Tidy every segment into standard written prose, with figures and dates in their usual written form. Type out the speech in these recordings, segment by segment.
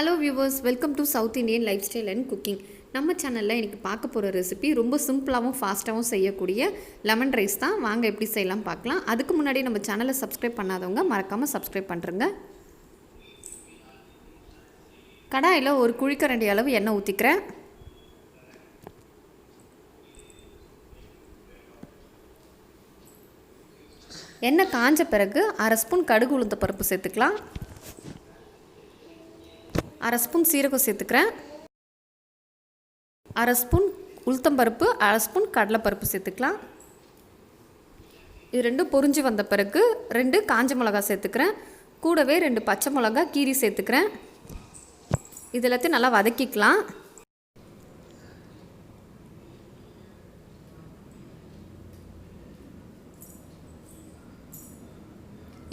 Hello viewers, welcome to south Indian life style and cooking. நம்ம சேனலில் இன்றைக்கி பார்க்க போகிற ரெசிபி ரொம்ப சிம்பிளாகவும் ஃபாஸ்ட்டாகவும் செய்யக்கூடிய லெமன் ரைஸ் தான். வாங்க எப்படி செய்யலாம் பார்க்கலாம். அதுக்கு முன்னாடி நம்ம சேனலை சப்ஸ்கிரைப் பண்ணாதவங்க மறக்காமல் சப்ஸ்கிரைப் பண்ணுறங்க. கடாயில் ஒரு குழிக்கரண்டி அளவு எண்ணெய் ஊற்றிக்கிறேன். எண்ணெய் காஞ்ச பிறகு அரை ஸ்பூன் கடுகு உளுந்த பருப்பு சேர்த்துக்கலாம். அரை ஸ்பூன் சீரகம் சேர்த்துக்கிறேன். அரை ஸ்பூன் உளுத்தம்பருப்பு, அரை ஸ்பூன் கடலைப்பருப்பு சேர்த்துக்கலாம். இது ரெண்டும் பொரிஞ்சு வந்த பிறகு 2 காஞ்ச மிளகாய் சேர்த்துக்கிறேன். கூடவே 2 பச்சை மிளகாய் கீரி சேர்த்துக்கிறேன். இது எல்லாத்தையும் நல்லா வதக்கிக்கலாம்.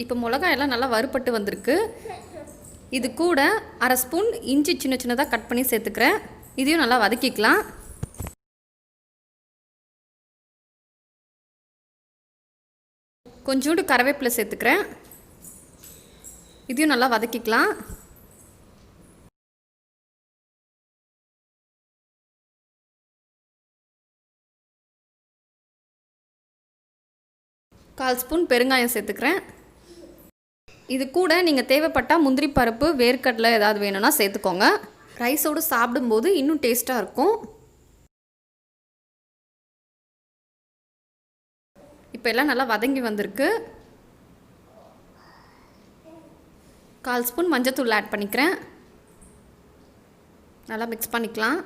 இப்போ மிளகாயெல்லாம் நல்லா வறுபட்டு வந்திருக்கு. இது கூட அரை ஸ்பூன் இஞ்சி சின்ன சின்னதாக கட் பண்ணி சேர்த்துக்கிறேன். இதையும் நல்லா வதக்கிக்கலாம். கொஞ்சோண்டு கருவேப்பிலை சேர்த்துக்கிறேன். இதையும் நல்லா வதக்கிக்கலாம். கால் ஸ்பூன் பெருங்காயம் சேர்த்துக்கிறேன். இது கூட நீங்கள் தேவைப்பட்டால் முந்திரி பருப்பு, வேர்க்கடலை ஏதாவது வேணும்னா சேர்த்துக்கோங்க. ரைஸோடு சாப்பிடும்போது இன்னும் டேஸ்ட்டாக இருக்கும். இப்போ எல்லாம் நல்லா வதங்கி வந்திருக்கு. கால் ஸ்பூன் மஞ்சத்தூள் ஆட் பண்ணிக்கிறேன். நல்லா மிக்ஸ் பண்ணிக்கலாம்.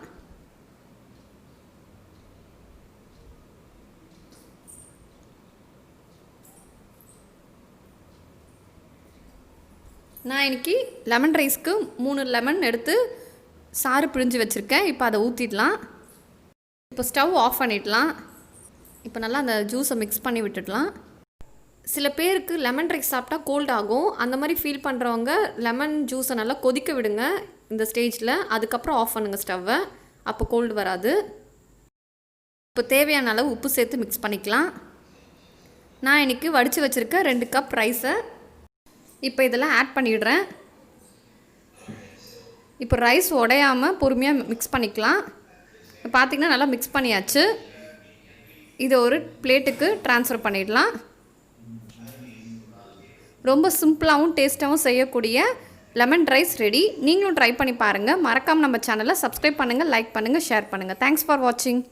நான் இன்றைக்கி லெமன் ரைஸ்க்கு 3 லெமன் எடுத்து சாறு பிழிஞ்சு வச்சுருக்கேன். இப்போ அதை ஊற்றிடலாம். இப்போ ஸ்டவ் ஆஃப் பண்ணிடலாம். இப்போ நல்லா அந்த ஜூஸை மிக்ஸ் பண்ணி விட்டுடலாம். சில பேருக்கு லெமன் ரைஸ் சாப்பிட்டா கோல்ட் ஆகும். அந்த மாதிரி ஃபீல் பண்ணுறவங்க லெமன் ஜூஸை நல்லா கொதிக்க விடுங்க இந்த ஸ்டேஜில். அதுக்கப்புறம் ஆஃப் பண்ணுங்கள் ஸ்டவ்வை. அப்போ கோல்டு வராது. இப்போ தேவையான அளவு உப்பு சேர்த்து மிக்ஸ் பண்ணிக்கலாம். நான் இன்றைக்கி வடித்து வச்சுருக்கேன் 2 கப் ரைஸை இப்போ இதெல்லாம் ஆட் பண்ணிடுறேன். இப்போ ரைஸ் உடையாமல் பொறுமையாக மிக்ஸ் பண்ணிக்கலாம். பார்த்திங்கன்னா நல்லா மிக்ஸ் பண்ணியாச்சு. இதை ஒரு பிளேட்டுக்கு ட்ரான்ஸ்ஃபர் பண்ணிடலாம். ரொம்ப சிம்பிளாகவும் டேஸ்ட்டாகவும் செய்யக்கூடிய லெமன் ரைஸ் ரெடி. நீங்களும் ட்ரை பண்ணி பாருங்கள். மறக்காமல் நம்ம சேனலை சப்ஸ்கிரைப் பண்ணுங்கள், லைக் பண்ணுங்கள், ஷேர் பண்ணுங்கள். தேங்க்ஸ் ஃபார் வாட்சிங்.